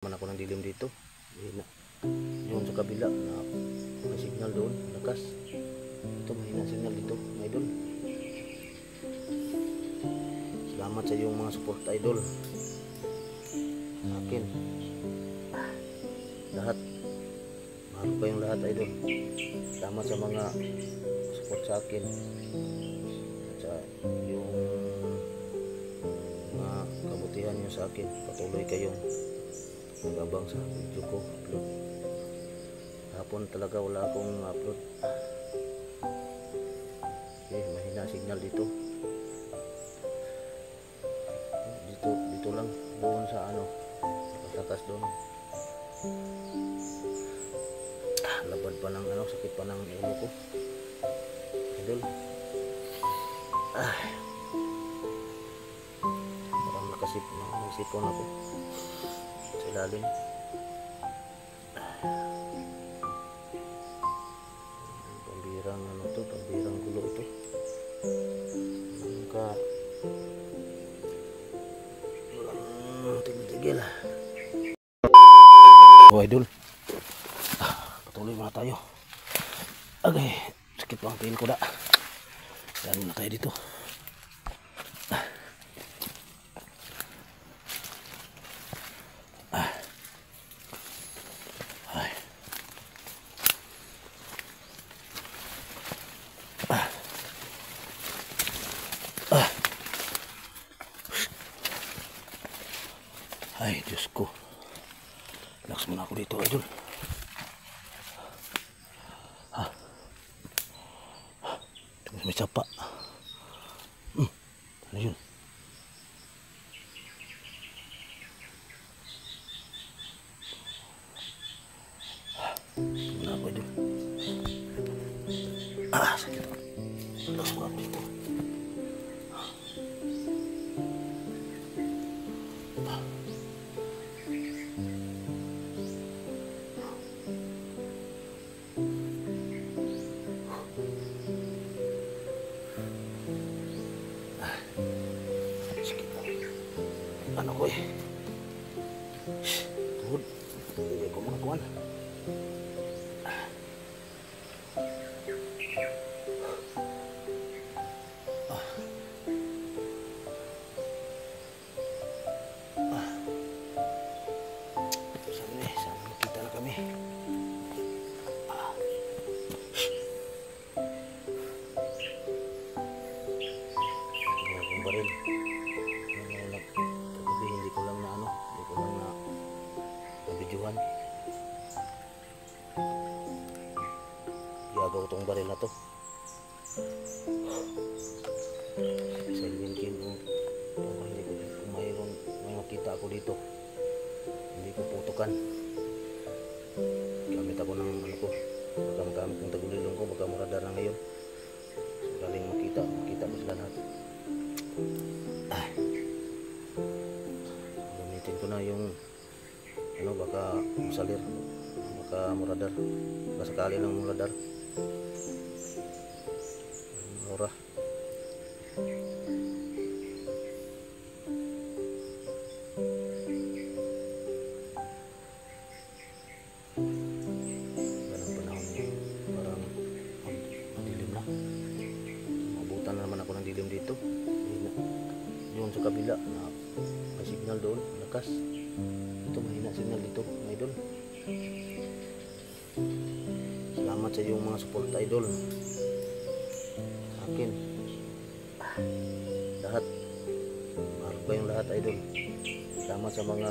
Man ako ng dilim dito. Yun sa kabila na may signal doon, lakas. Ito mahina signal dito, mga idol. Salamat sa iyong mga support, idol. Sa akin. Lahat. Mahal ko yung lahat, idol. Salamat sa mga support sa akin. At sa yung mga kabutihan nyo sa akin. Patuloy kayong nagabang sa video ko upload. Hapon talaga wala akong upload. Okay, mahina signal dito. Dito lang doon sa ano, patakas doon. Labad pa ng ano, sakit pa ng ulo ko. Idol. Parang nakasipon ako sa ilalim. Pambirang ano to, pambirang gulo ito. Tigil-tigil. Oh, idol. Patuloy muna tayo. Okay, sakit pa ang pain ko da. Yan muna tayo dito. Ay, Diyos ko. Relax muna ako dito, idol. May sapa. Ano yun? Muna ako, idol. Sakit. Relax muna ako dito. Ano ko eh, tuhod, hindi ko makakuhan. Sana makita na kami. Hindi akong baril. Hindi ko lang na nabidyohan. Gagaw tong baril na to. Silent kill mo. Hindi ko, kung may makita ako dito, hindi ko putukan. Gamit ako ng ano ko. Baka magamit ng tagulilong ko, baka maradar na ngayon. Galing makita ko sila lahat. Gamitin ko na yung ano, baka masalir, baka muradar, baka sakali lang muradar. Ora. Ganang panahon niya, parang madilim na. Mabutan na naman ako ng dilim dito. Yun sa kabila na may signal doon, lakas. Ito mahina signal dito, mga idol. Salamat sa iyong mga support, idol. Sa akin. Lahat. Mahal ko yung lahat, idol. Salamat sa mga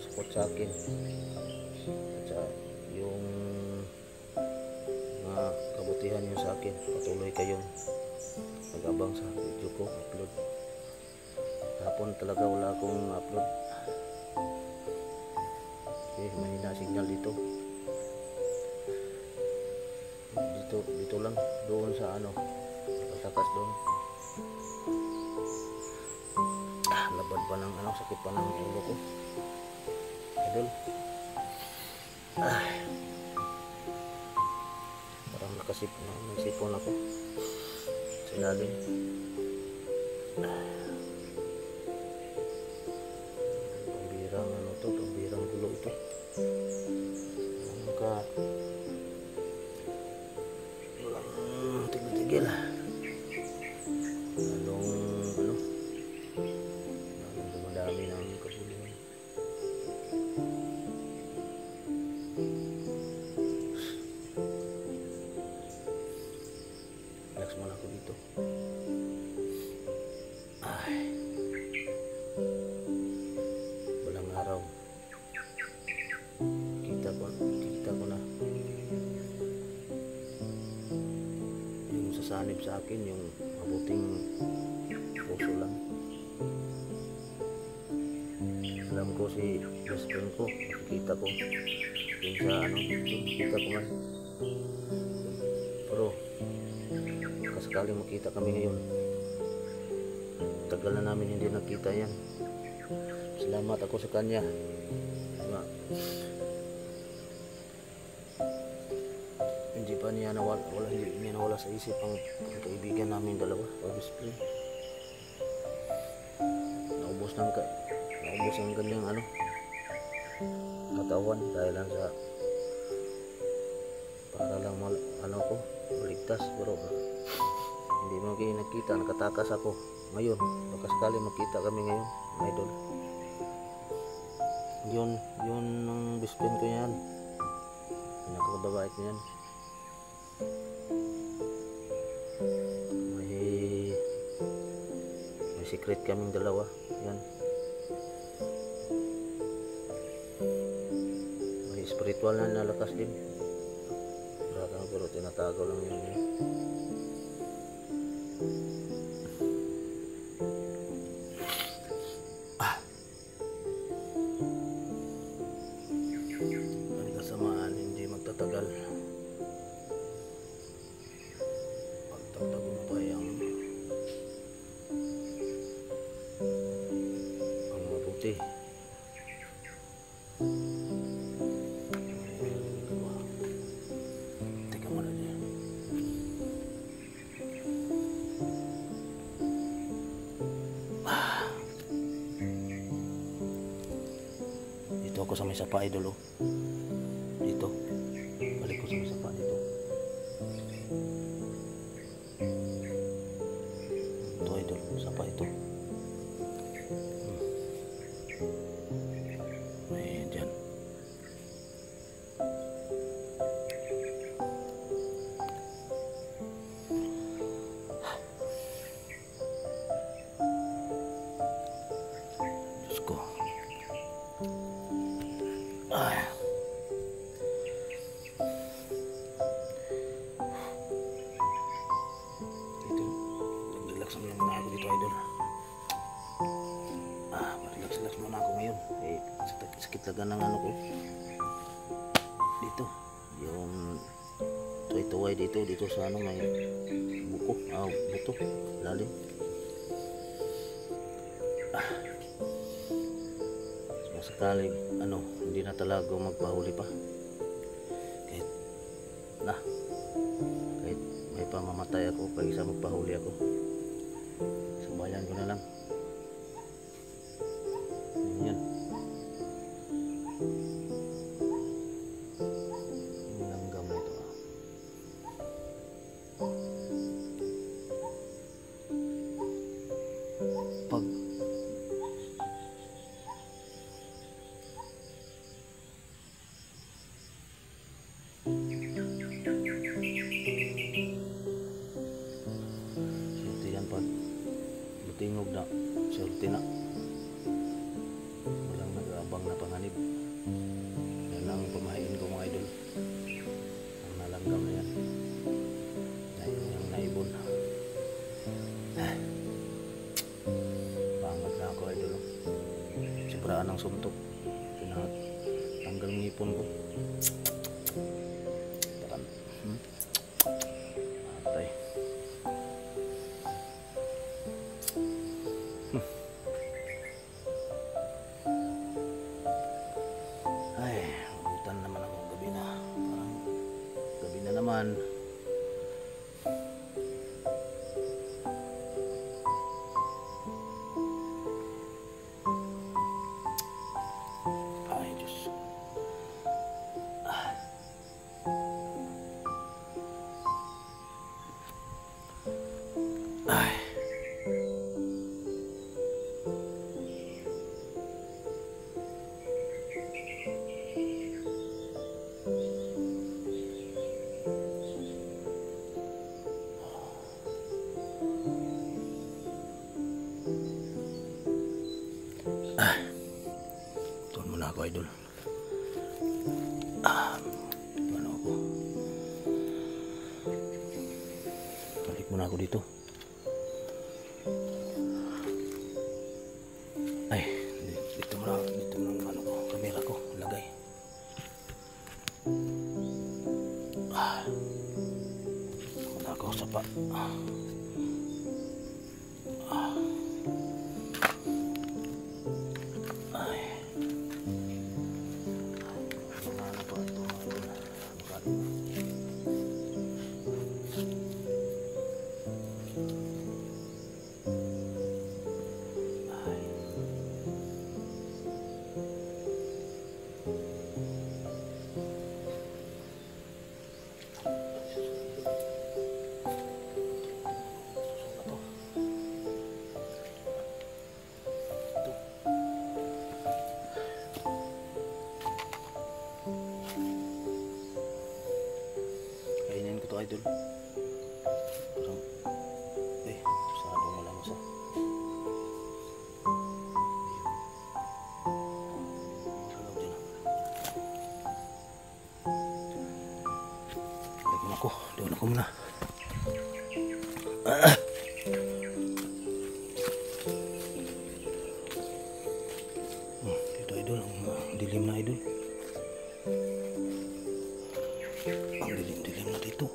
support sa akin. At sa yung mga kabutihan nyo sa akin. Patuloy kayong nag-abang sa video ko, upload. Hapon talaga wala akong upload. Okay, mahina signal dito. Dito lang doon sa ano, patakas doon. Labad pa ng ano, sakit pa ng ulo ko, idol. Parang nasipon ako sa ilalim. Pambirang ano to, pambirang nagsilbi sa akin, yung mabuting puso lang. Alam ko si best friend ko, nakikita ko yun sa nakikita ko man. Pero kasakaling makita kami ngayon, tagal na namin hindi nakita yan. Salamat ako sa kanya. Diba? Hindi pa niya nawala sa isip ang kaibigan namin dalawa, best friend. Naubos ang kanyang katawan dahil lang sa para lang ko maligtas, pero hindi mo kayo nakita, nakatakas ako ngayon. Baka sakali makita kami ngayon, idol. Yun ang best friend ko yan, pinakababait ko yan. May secret kaming dalawa yan. May spiritual na nalakas din, pero tinatago lang yun. Ang kasamaan hindi magtatagal. Pagtatagumpay ang mabuti. Teka muna niya. Dito ako sa may sapa, idol. Dito. Balik ko sa may sapa dito. Ito, idol. Sapa ito. May dyan. Diyos ko. Dito, relax muna ako dito, idol. Relax muna ako ngayon. Sakit laga ng ko. Dito, yung tuway-tuway dito sa may buko, buto, lalim. Sakaling hindi na talaga magpahuli pa, kahit may pamamatay ako, pag isa magpahuli ako, subayan ko na lang yan. Yung langgam na ito, pag tingog na, surti na, walang nag-aabang na panganib. Yan ang pamahiin ko, mga idol. Ang nalanggam na yan, yung naibon. Bangat na ako, idol. Sobraan ng suntok, pinatanggal ngipon ko. Patay. Utan naman ako, gabi na. Parang gabi na naman. Ay, Diyos. Ay. Tuon muna ako, idol. Paano ako? Balik muna ako ako dito. Ay, dito mo lang ano ko, kamera ko, lagay. Wala ako sa pa. Ay. Ano pa ito? Kainin ko to, idol. Parang, sado mo lang sa. Masalaw dyan. Lagyan ako. Doon ako muna. Dito, idol. Ang dilim na, idol. Ang dilim na dito.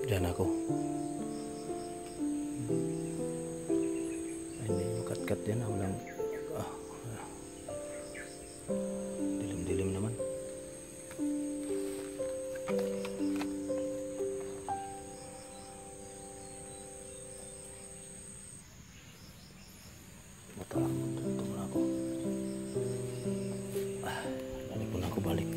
Diyan ako. Ay, hindi makat-kat din. Walang dilim naman. Dito muna ako. Balik muna ako, balik.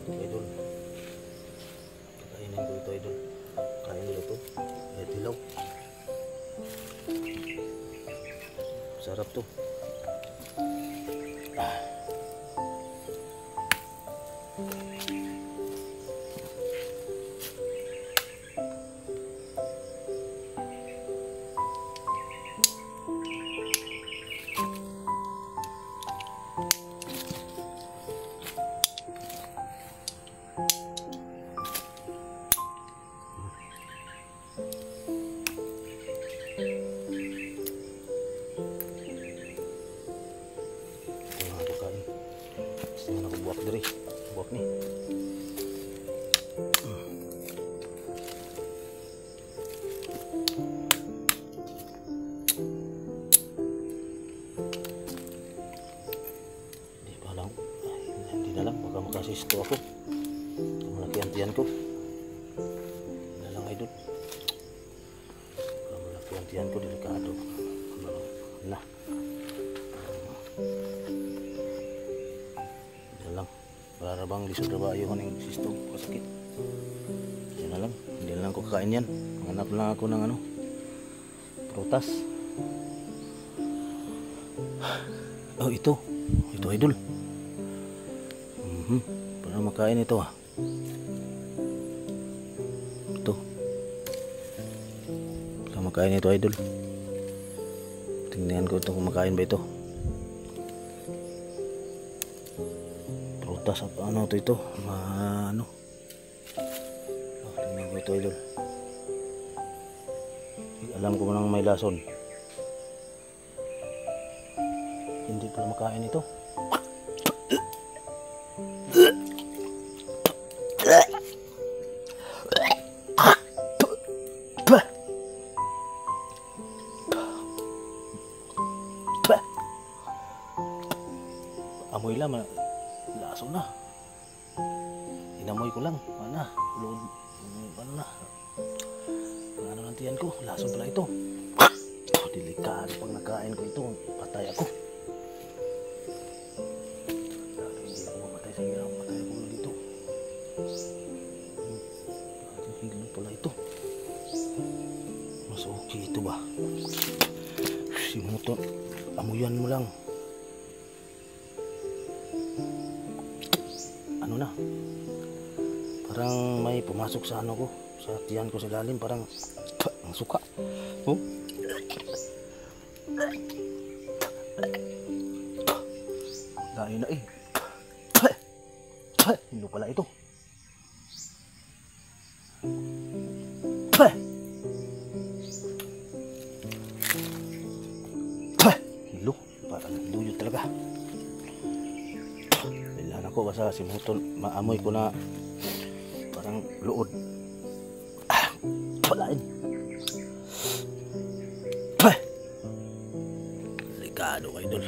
Idol, kainin ko ito, idol. Kain nila ito. Kahit hilaw. Sarap to. Buak diri, buak ni. Di pa lang, hindi na lang, baka makasisto ako. Malaki ang tiyan ko. Hindi na lang, idol. Baka malaki ang tiyan ko, delikado. Na. Para bang lisod na ba ayuhan yung sisto kasakit. Yan na lang, hindi na lang ko kakain yan. Hanap lang ako ng ano, prutas. Oh, ito idol. Para makain ito ito para makain ito, idol. Tingnan ko ito kung makain ba ito. Prutas, ano ito? Ano? Tingnan ko ito, idol. Alam ko nang may lason. Hindi pala makain ito. Amoy lang, laso na. Inamoy ko lang. Ano na. Ano ng tiyan ko? Lason pala ito. Delikado pag nakain ko ito. Patay ako. Hindi ako mamatay sa hirap. Patay ako dito. ano na. Parang may pumasok sa ano ko, sa tiyan ko sa lalim, parang ang suka. Oh. Dahil na eh. Hindi pala ito. Hilo, parang luyot talaga. Kailangan ako basta simuton, maamoy ko na parang luod. Palain. Delikado ka, idol.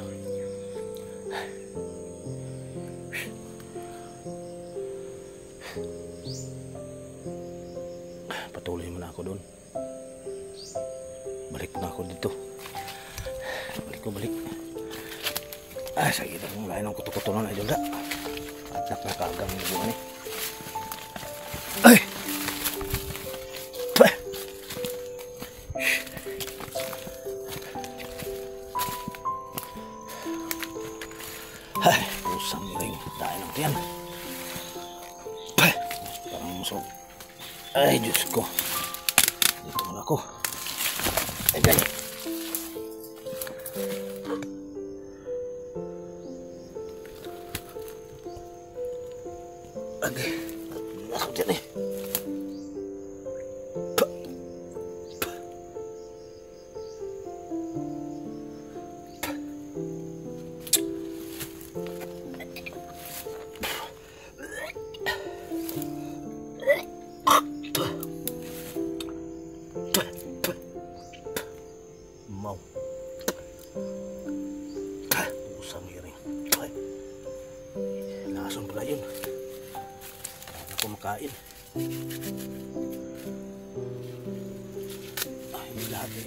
Patuloy mo na ako doon. Balik na ako dito. Balik. Sakit akong lain ng kuto-kuto na idol da. Anak na kagang buwan eh. Ay! Ay, pusang ring. Dahil ng tiyan. Parang musog. Ay, Diyos ko. Dito muna ako. Ay, ganyan. Okay. Ako dyan eh. Mau. Pusang hiring. Lason pala yun. Ako makain. Ay, lahat eh.